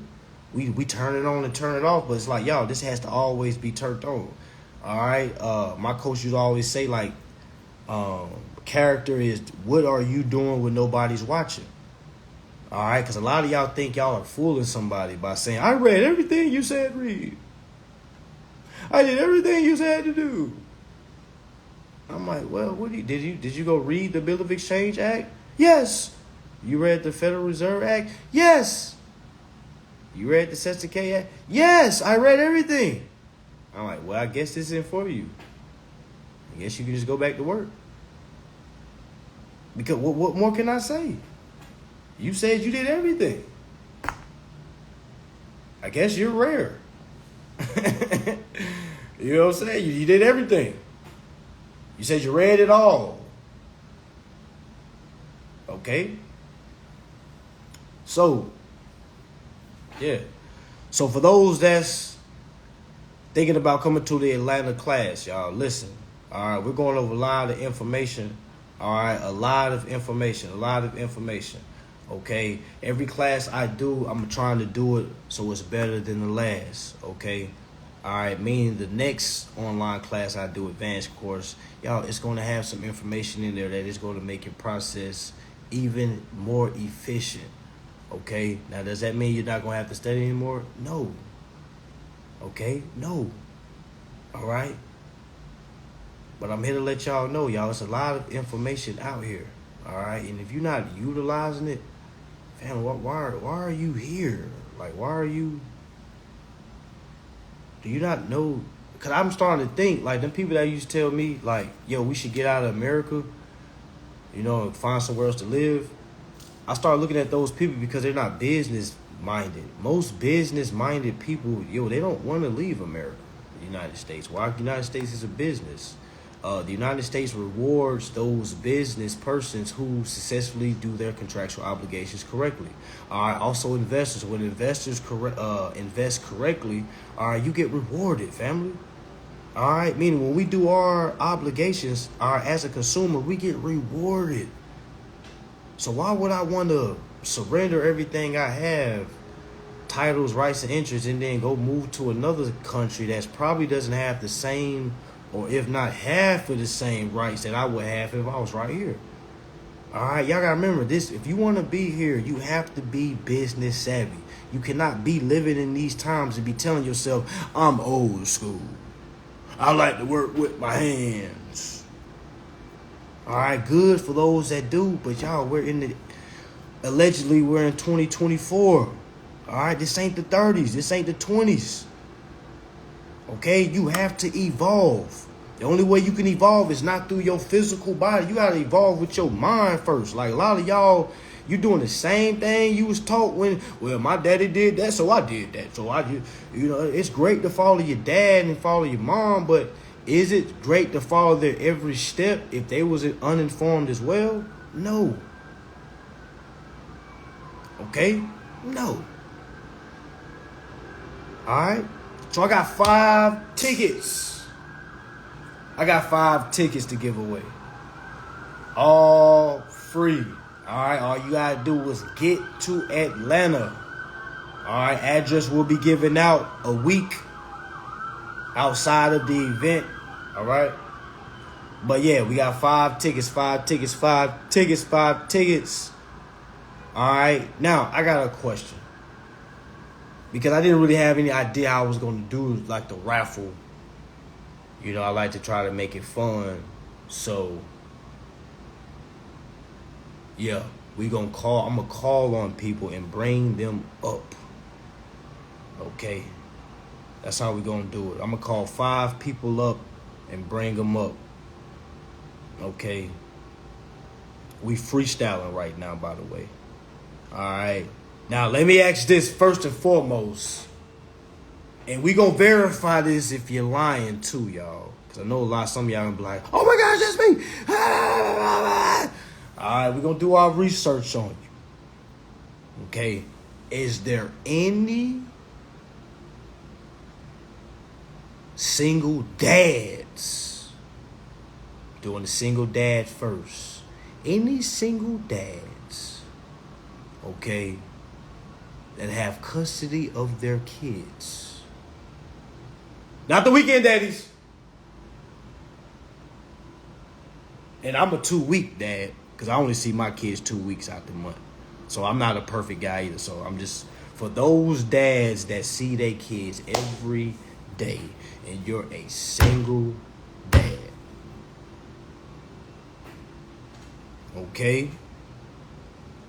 We turn it on and turn it off, but it's like, y'all, this has to always be turned on. All right. My coach used to always say, like, character is what are you doing when nobody's watching? All right, because a lot of y'all think y'all are fooling somebody by saying, I read everything you said read. I did everything you said to do. I'm like, well, did you go read the Bill of Exchange Act? Yes. You read the Federal Reserve Act? Yes. You read the Session K Act? Yes, I read everything. I'm like, well, I guess this isn't for you. I guess you can just go back to work. Because what more can I say? You said you did everything. I guess you're rare. You know what I'm saying? You did everything. You said you read it all. Okay? So, yeah. So for those that's thinking about coming to the Atlanta class, y'all, listen. All right, we're going over a lot of information. All right, a lot of information. Okay, every class I do, I'm trying to do it so it's better than the last. Okay, all right, meaning the next online class I do, advanced course, y'all, it's going to have some information in there that is going to make your process even more efficient. Okay, now does that mean you're not going to have to study anymore? No. Okay, no. All right. But I'm here to let y'all know, y'all, it's a lot of information out here. All right, and if you're not utilizing it, fam, why are you here? Like, why are you? Do you not know? Because I'm starting to think, like, them people that used to tell me, like, yo, we should get out of America, find somewhere else to live. I started looking at those people because they're not business-minded. Most business-minded people, they don't want to leave America, the United States. Why? The United States is a business. The United States rewards those business persons who successfully do their contractual obligations correctly. Also investors. When investors invest correctly, you get rewarded, family. All right, meaning when we do our obligations, as a consumer, we get rewarded. So why would I want to surrender everything I have, titles, rights, and interests, and then go move to another country that's probably doesn't have the same, or if not half of the same rights that I would have if I was right here. All right, y'all gotta remember this. If you want to be here, you have to be business savvy. You cannot be living in these times and be telling yourself, I'm old school. I like to work with my hands. All right, good for those that do, but y'all, allegedly we're in 2024. All right, this ain't the 30s. This ain't the 20s. Okay, you have to evolve. The only way you can evolve is not through your physical body. You gotta evolve with your mind first. Like a lot of y'all, you doing the same thing you was taught when, well, my daddy did that, so I did that. So I just, it's great to follow your dad and follow your mom, but is it great to follow their every step if they was uninformed as well? No. Okay? No. All right? So I got 5 tickets. I got 5 tickets to give away. All free. All right, all you gotta do is get to Atlanta. All right, address will be given out a week outside of the event. All right, but yeah, we got 5 tickets, 5 tickets, 5 tickets, 5 tickets. All right, now I got a question because I didn't really have any idea how I was gonna do like the raffle. I like to try to make it fun, so. Yeah, I'm gonna call on people and bring them up. Okay. That's how we gonna do it. I'm gonna call 5 people up and bring them up. Okay. We freestyling right now, by the way. All right. Now, let me ask this first and foremost. And we gonna verify this if you're lying too, y'all. Because I know some of y'all gonna be like, oh my gosh, that's me. All right, we're going to do our research on you. Okay. Is there any single dads? Doing the single dad first. Any single dads, okay, that have custody of their kids? Not the weekend daddies. And I'm a 2-week dad. Because I only see my kids 2 weeks out the month. So I'm not a perfect guy either. So I'm just, for those dads that see their kids every day and you're a single dad. Okay?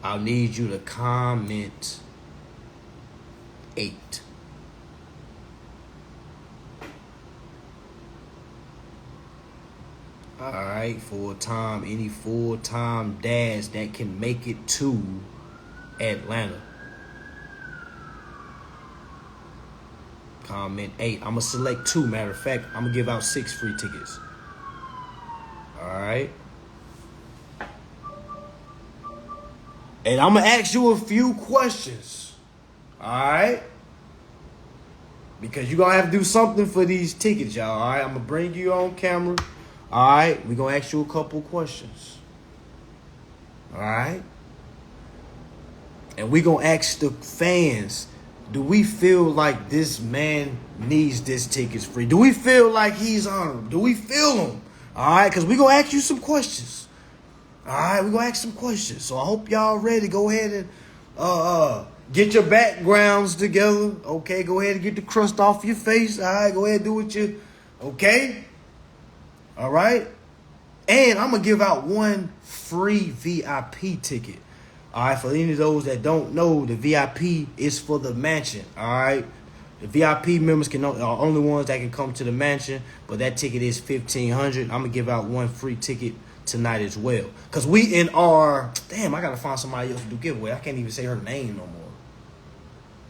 I'll need you to comment 8. All right, any full-time dads that can make it to Atlanta. Comment 8. I'm going to select 2. Matter of fact, I'm going to give out 6 free tickets. All right. And I'm going to ask you a few questions. All right. Because you're going to have to do something for these tickets, y'all. All right. I'm going to bring you on camera. All right, we're going to ask you a couple questions. All right? And we're going to ask the fans, do we feel like this man needs this tickets free? Do we feel like he's honorable? Do we feel him? All right, because we're going to ask you some questions. All right, we're going to ask some questions. So I hope y'all ready. Go ahead and get your backgrounds together. Okay, go ahead and get the crust off your face. All right, go ahead and do what you, okay? All right. And I'm going to give out 1 free VIP ticket. All right. For any of those that don't know, the VIP is for the mansion. All right. The VIP members are only ones that can come to the mansion. But that ticket is $1,500. I'm going to give out 1 free ticket tonight as well. Because we in our... Damn, I got to find somebody else to do giveaway. I can't even say her name no more.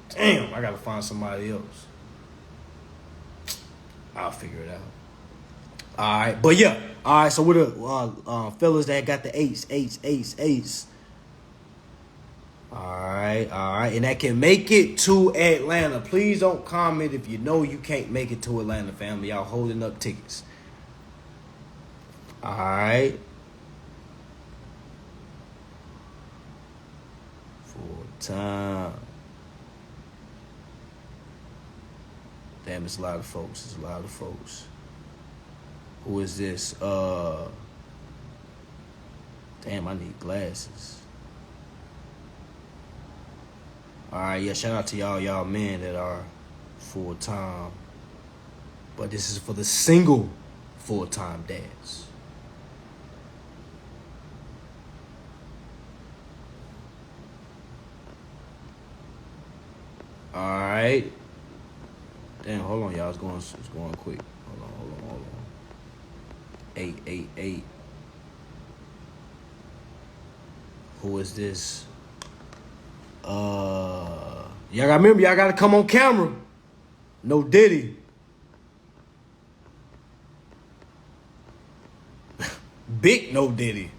Damn, I got to find somebody else. I'll figure it out. All right, but yeah. All right, so we're the fellas that got the 8s. All right, and that can make it to Atlanta. Please don't comment if you know you can't make it to Atlanta, family. Y'all holding up tickets. All right. Time. Damn, it's a lot of folks. It's a lot of folks. Who is this? Damn, I need glasses. All right, yeah. Shout out to y'all men that are full time. But this is for the single full time dads. All right. Damn, hold on, y'all. It's going quick. Hold on. 888. Who is this? Y'all gotta remember, y'all gotta come on camera. No Diddy. Big no Diddy.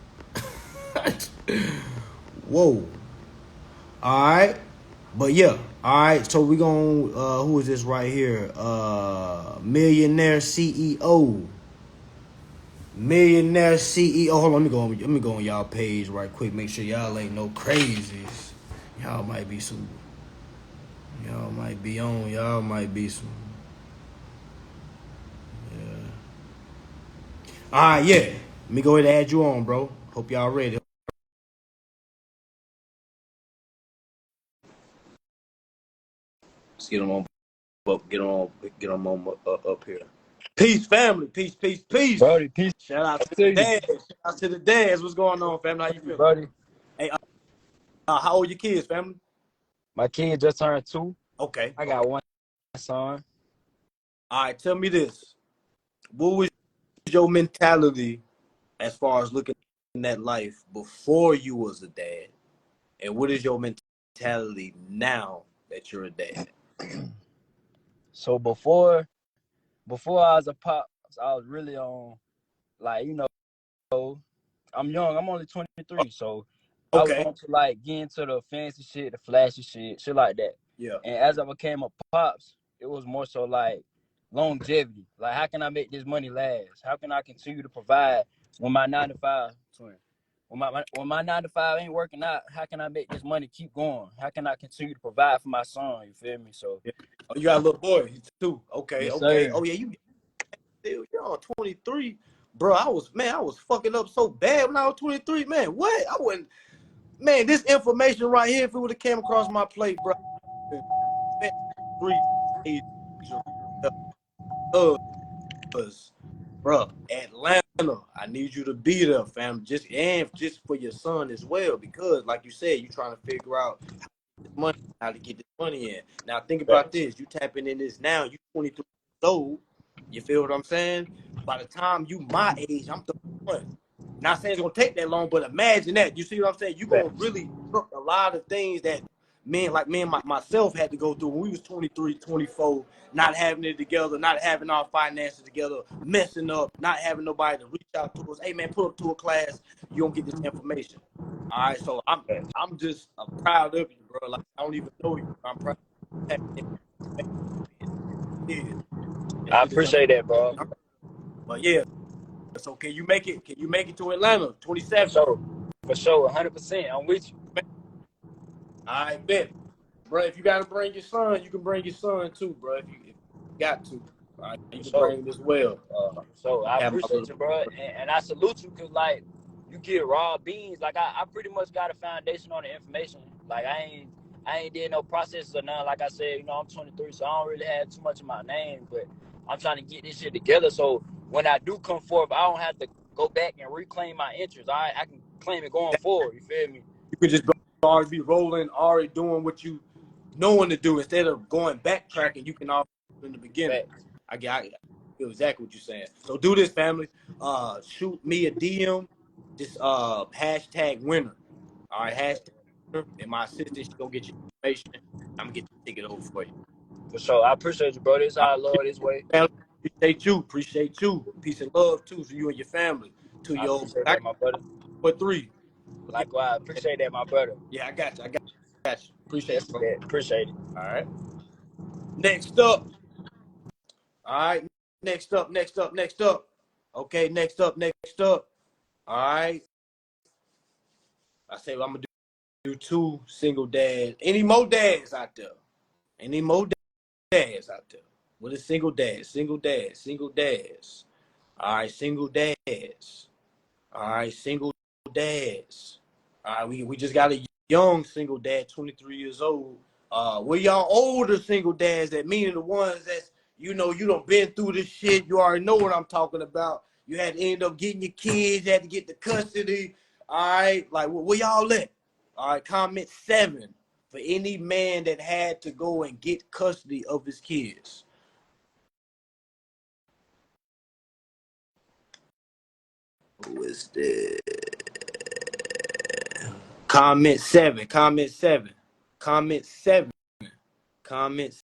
Whoa. Alright. But yeah. Alright, so we gon' who is this right here? Millionaire CEO. Millionaire CEO. Hold on, let me go on y'all page right quick. Make sure y'all ain't no crazies. Y'all might be some. Y'all might be on. Y'all might be some. Yeah. Alright, yeah. Let me go ahead and add you on, bro. Hope y'all ready. Let's get them on up. Get them on up here. Peace, family. Peace. Brody, peace Shout out to to the you. dads. Shout out to the dads. What's going on, family? How you feeling? Brody. Hey, how old your kids, family? My kid just turned 2. Okay. I got one son. All right, tell me this. What was your mentality as far as looking at life before you was a dad? And what is your mentality now that you're a dad? So before I was a pop, I was really on, like, I'm young. I'm only 23, so I was Okay. on to like get into the fancy shit, the flashy shit like that. Yeah. And as I became a pops, it was more so like longevity. Like, how can I make this money last? How can I continue to provide when my 9 to 5 when my 9 to 5 ain't working out? How can I make this money keep going? How can I continue to provide for my son? You feel me? So Yeah. Oh, you got a little boy too. Okay. yes, Okay. sir. Oh yeah, you're on 23, bro. I was fucking up so bad when I was 23, man. What? I wouldn't. Man, this information right here, if it would have came across my plate, bro, man, 3 age was, bro, Atlanta. I need you to be there, fam. Just for your son as well, because like you said, you trying to figure out money, how to get this money in. Now think about Facts. this. You tapping in this now, you 23 years old. You feel what I'm saying? By the time you my age, I'm 31. Not saying it's gonna take that long, but imagine that. You see what I'm saying? You're gonna Facts. really look a lot of things that me and myself had to go through when we was 23, 24, not having it together, not having our finances together, messing up, not having nobody to reach out to us. Hey man, pull up to a class, you don't get this information. All right, so Facts. I'm just proud of you, bro. Like I don't even know you. I'm proud of you. I Get this appreciate that, bro. but yeah, so can you make it? Can you make it to Atlanta? For 27. sure. For sure. 100%. I'm with you. I bet, bro. If you gotta bring your son, you can bring your son too, bro. If you got to, all right, you For can sure. bring him as well. So I Have my appreciate little you, bro, and I salute you, because like you get raw beans. Like I pretty much got a foundation on the information. Like I ain't did no processes or nothing. Like I said, I'm 23, so I don't really have too much of my name, but I'm trying to get this shit together. So when I do come forward, I don't have to go back and reclaim my interest. I can claim it going forward. You feel me? you can just already be rolling, already doing what you knowing to do instead of going backtracking. You can already in the beginning. Facts. I feel exactly what you're saying. So do this, family. Shoot me a DM. Just hashtag winner. All right, hashtag winner. And my assistant, she gonna get your information. I'm gonna get the ticket over for you. For sure. I appreciate you, bro. This is All how I love this way. right, family. Appreciate you. Appreciate you. Peace and love too for you and your family. To I your appreciate I that, my brother. got 3. Yeah, Likewise, I appreciate that, my brother. yeah, I got you. Got you. Appreciate Yes, you, bro. that. Appreciate it. All right. Next up. All right. Next up. Okay, next up. All right. I say I'm gonna two single dads. Any more dads out there? Any more dads out there? What is single dads? Single dads. Single dads. All right, single dads. All right, single dads. All right, we just got a young single dad, 23 years old. Where y'all older single dads, that meaning the ones that's, you done been through this shit. You already know what I'm talking about. You had to end up getting your kids, you had to get the custody. All right, like where y'all at? All right, comment 7 for any man that had to go and get custody of his kids. Who is this? Comment 7. Comment 7. Comment 7. Comment